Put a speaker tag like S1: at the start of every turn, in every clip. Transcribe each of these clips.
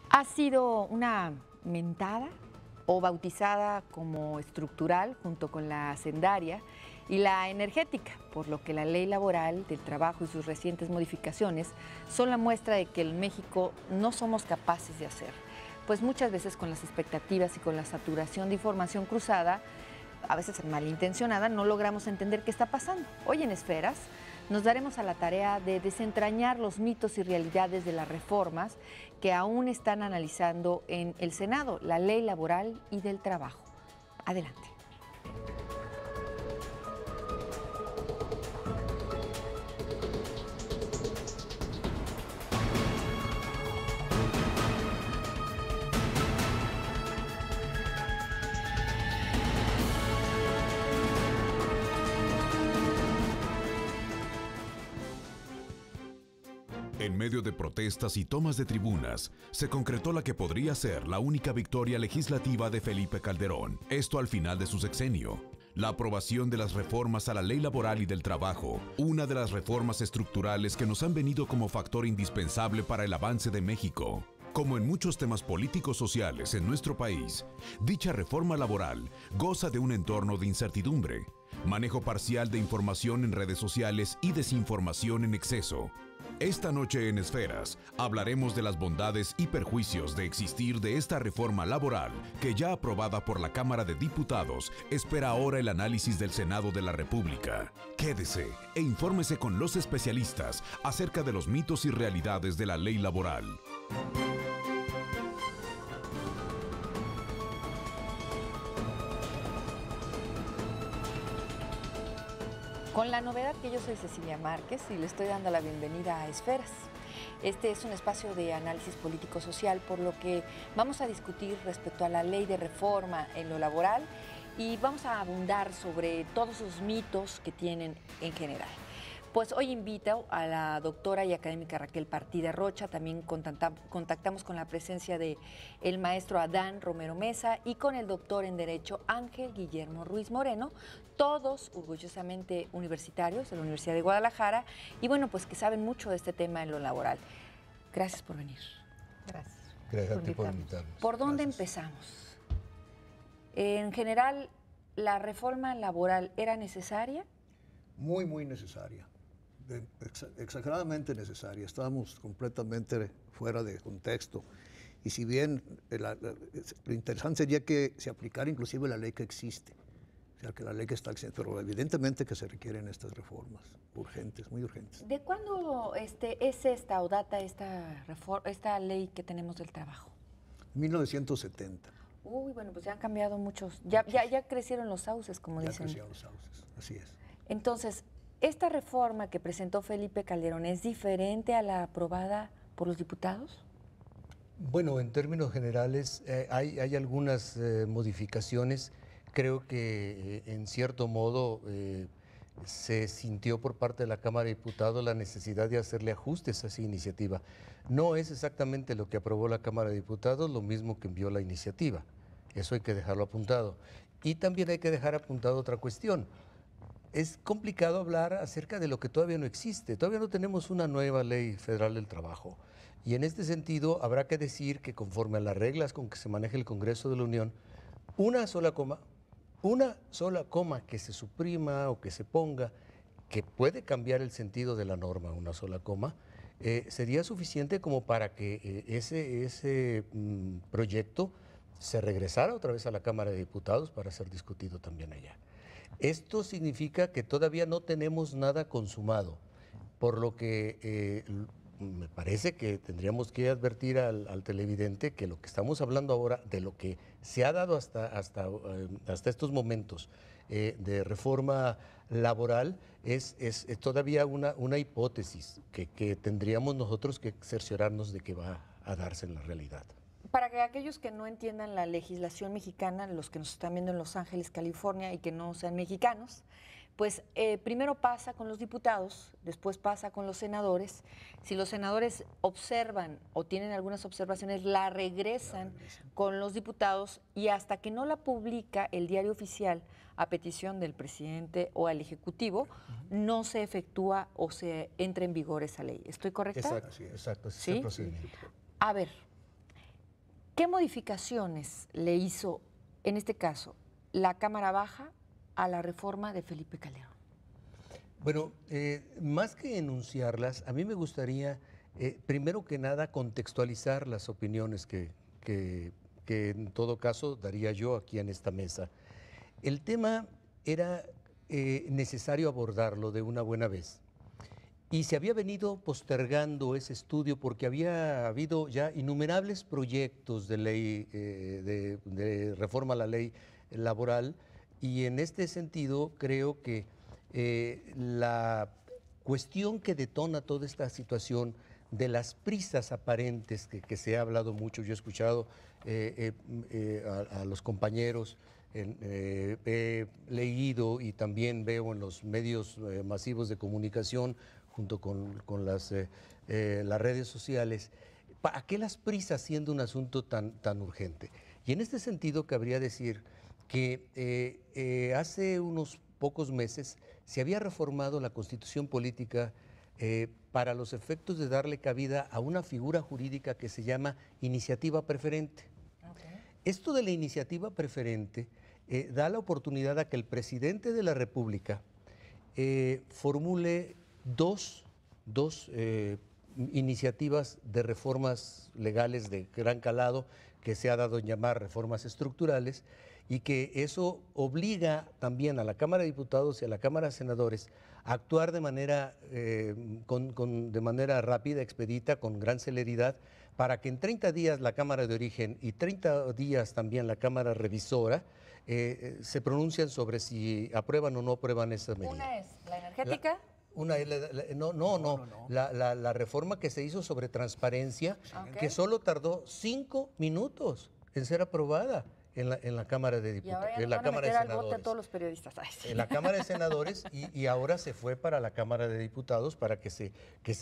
S1: Ha sido una mentada o bautizada como estructural junto con la hacendaria y la energética, por lo que la ley laboral del trabajo y sus recientes modificaciones son la muestra de que en México no somos capaces de hacer, pues muchas veces con las expectativas y con la saturación de información cruzada, a veces malintencionada, no logramos entender qué está pasando. Hoy en Esferas nos daremos a la tarea de desentrañar los mitos y realidades de las reformas que aún están analizando en el Senado, la ley laboral y del trabajo. Adelante.
S2: En medio de protestas y tomas de tribunas, se concretó la que podría ser la única victoria legislativa de Felipe Calderón, esto al final de su sexenio. La aprobación de las reformas a la ley laboral y del trabajo, una de las reformas estructurales que nos han venido como factor indispensable para el avance de México. Como en muchos temas políticos sociales en nuestro país, dicha reforma laboral goza de un entorno de incertidumbre, manejo parcial de información en redes sociales y desinformación en exceso. Esta noche en Esferas hablaremos de las bondades y perjuicios de existir de esta reforma laboral que ya aprobada por la Cámara de Diputados espera ahora el análisis del Senado de la República. Quédese e infórmese con los especialistas acerca de los mitos y realidades de la ley laboral.
S1: Con la novedad que yo soy Cecilia Márquez y le estoy dando la bienvenida a Esferas. Este es un espacio de análisis político-social, por lo que vamos a discutir respecto a la ley de reforma en lo laboral y vamos a abundar sobre todos los mitos que tienen en general. Pues hoy invito a la doctora y académica Raquel Partida Rocha, también contactamos con la presencia de el maestro Adán Romero Mesa y con el doctor en Derecho Ángel Guillermo Ruiz Moreno, todos orgullosamente universitarios de la Universidad de Guadalajara y bueno, pues que saben mucho de este tema en lo laboral. Gracias por venir.
S3: Gracias.
S4: Gracias a ti por invitarnos.
S1: ¿Por dónde empezamos? En general, ¿la reforma laboral era necesaria?
S4: Muy necesaria. Exageradamente necesaria. Estábamos completamente fuera de contexto. Y si bien lo interesante sería que se aplicara inclusive la ley que existe, o sea, que la ley que está existe, pero evidentemente que se requieren estas reformas urgentes, muy urgentes.
S1: ¿De cuándo es esta o data esta ley que tenemos del trabajo?
S4: 1970.
S1: Uy, bueno, pues ya han cambiado muchos, ya crecieron los sauces, como dicen.
S4: Ya crecieron los sauces, así es.
S1: Entonces, ¿esta reforma que presentó Felipe Calderón es diferente a la aprobada por los diputados?
S3: Bueno, en términos generales hay algunas modificaciones. Creo que en cierto modo se sintió por parte de la Cámara de Diputados la necesidad de hacerle ajustes a esa iniciativa. No es exactamente lo que aprobó la Cámara de Diputados, lo mismo que envió la iniciativa. Eso hay que dejarlo apuntado. Y también hay que dejar apuntado otra cuestión. Es complicado hablar acerca de lo que todavía no existe. Todavía no tenemos una nueva ley federal del trabajo. Y en este sentido habrá que decir que conforme a las reglas con que se maneja el Congreso de la Unión, una sola coma que se suprima o que se ponga, que puede cambiar el sentido de la norma, una sola coma, sería suficiente como para que ese proyecto se regresara otra vez a la Cámara de Diputados para ser discutido también allá. Esto significa que todavía no tenemos nada consumado, por lo que me parece que tendríamos que advertir al televidente que lo que estamos hablando ahora, de lo que se ha dado hasta estos momentos de reforma laboral, es todavía una hipótesis que tendríamos nosotros que cerciorarnos de que va a darse en la realidad.
S1: Para que aquellos que no entiendan la legislación mexicana, los que nos están viendo en Los Ángeles, California, y que no sean mexicanos, pues primero pasa con los diputados, después pasa con los senadores. Si los senadores observan o tienen algunas observaciones, la regresan con los diputados y hasta que no la publica el diario oficial a petición del presidente o al ejecutivo, no se efectúa o se entra en vigor esa ley. ¿Estoy correcta?
S3: Exacto,
S1: ¿Sí?
S3: ese procedimiento.
S1: A ver, ¿Qué modificaciones le hizo, en este caso, la Cámara Baja a la reforma de Felipe Calderón?
S3: Bueno, más que enunciarlas, a mí me gustaría, primero que nada, contextualizar las opiniones que en todo caso daría yo aquí en esta mesa. El tema era necesario abordarlo de una buena vez. Y se había venido postergando ese estudio porque había habido ya innumerables proyectos de ley, de reforma a la ley laboral, y en este sentido creo que la cuestión que detona toda esta situación de las prisas aparentes que se ha hablado mucho, yo he escuchado a los compañeros, he leído y también veo en los medios masivos de comunicación junto con las redes sociales, ¿para qué las prisas siendo un asunto tan urgente? Y en este sentido cabría decir que hace unos pocos meses se había reformado la Constitución Política para los efectos de darle cabida a una figura jurídica que se llama iniciativa preferente. Okay. Esto de la iniciativa preferente da la oportunidad a que el presidente de la República formule dos iniciativas de reformas legales de gran calado que se ha dado en llamar reformas estructurales, y que eso obliga también a la Cámara de Diputados y a la Cámara de Senadores a actuar de manera, de manera rápida, expedita, con gran celeridad, para que en 30 días la Cámara de Origen y 30 días también la Cámara Revisora se pronuncian sobre si aprueban o no aprueban esa medida.
S1: Una es la energética.
S3: La reforma que se hizo sobre transparencia, okay, que solo tardó 5 minutos en ser aprobada en la Cámara de Diputados, en la Cámara de Senadores.
S1: A todos los periodistas. Ay, sí.
S3: En la Cámara de Senadores y ahora se fue para la Cámara de Diputados para que se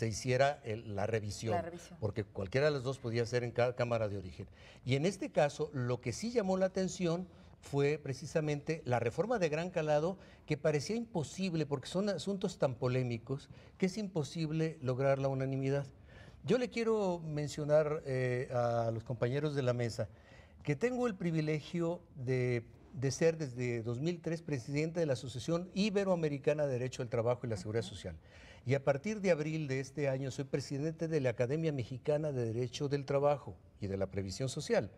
S3: hiciera la revisión, porque cualquiera de los dos podía ser en cada Cámara de Origen. Y en este caso, lo que sí llamó la atención fue precisamente la reforma de gran calado, que parecía imposible, porque son asuntos tan polémicos, que es imposible lograr la unanimidad. Yo le quiero mencionar a los compañeros de la mesa que tengo el privilegio de ser desde 2003 presidente de la Asociación Iberoamericana de Derecho al Trabajo y la Seguridad Social. Y a partir de abril de este año soy presidente de la Academia Mexicana de Derecho del Trabajo y de la Previsión Social.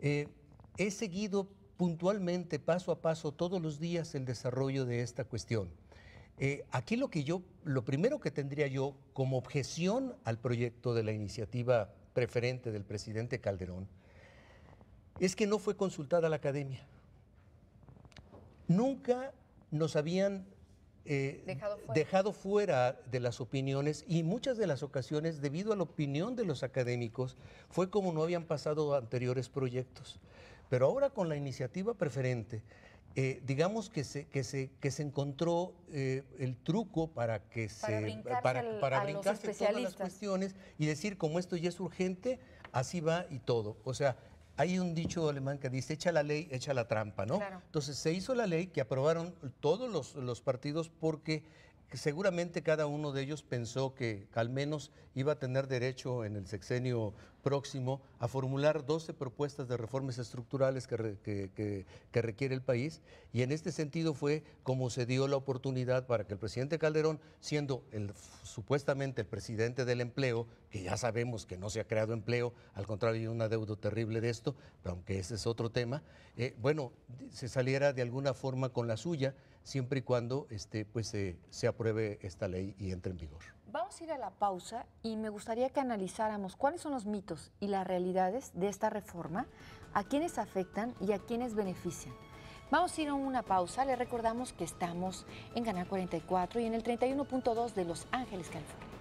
S3: He seguido puntualmente, paso a paso, todos los días el desarrollo de esta cuestión. Aquí lo primero que tendría yo como objeción al proyecto de la iniciativa preferente del presidente Calderón es que no fue consultada la academia. Nunca nos habían dejado fuera de las opiniones, y muchas de las ocasiones, debido a la opinión de los académicos, fue como no habían pasado anteriores proyectos. Pero ahora con la iniciativa preferente, digamos que se encontró el truco para brincarse todas las cuestiones y decir, como esto ya es urgente, así va y todo. O sea, hay un dicho alemán que dice, echa la ley, echa la trampa, ¿no? Claro. Entonces se hizo la ley que aprobaron todos los partidos, porque seguramente cada uno de ellos pensó que al menos iba a tener derecho en el sexenio próximo a formular 12 propuestas de reformas estructurales que requiere el país, y en este sentido fue como se dio la oportunidad para que el presidente Calderón, siendo supuestamente el presidente del empleo, que ya sabemos que no se ha creado empleo, al contrario hay un adeudo terrible de esto, pero aunque ese es otro tema, se saliera de alguna forma con la suya, siempre y cuando se apruebe esta ley y entre en vigor.
S1: Vamos a ir a la pausa y me gustaría que analizáramos cuáles son los mitos y las realidades de esta reforma, a quiénes afectan y a quiénes benefician. Vamos a ir a una pausa. Les recordamos que estamos en Canal 44 y en el 31.2 de Los Ángeles, California.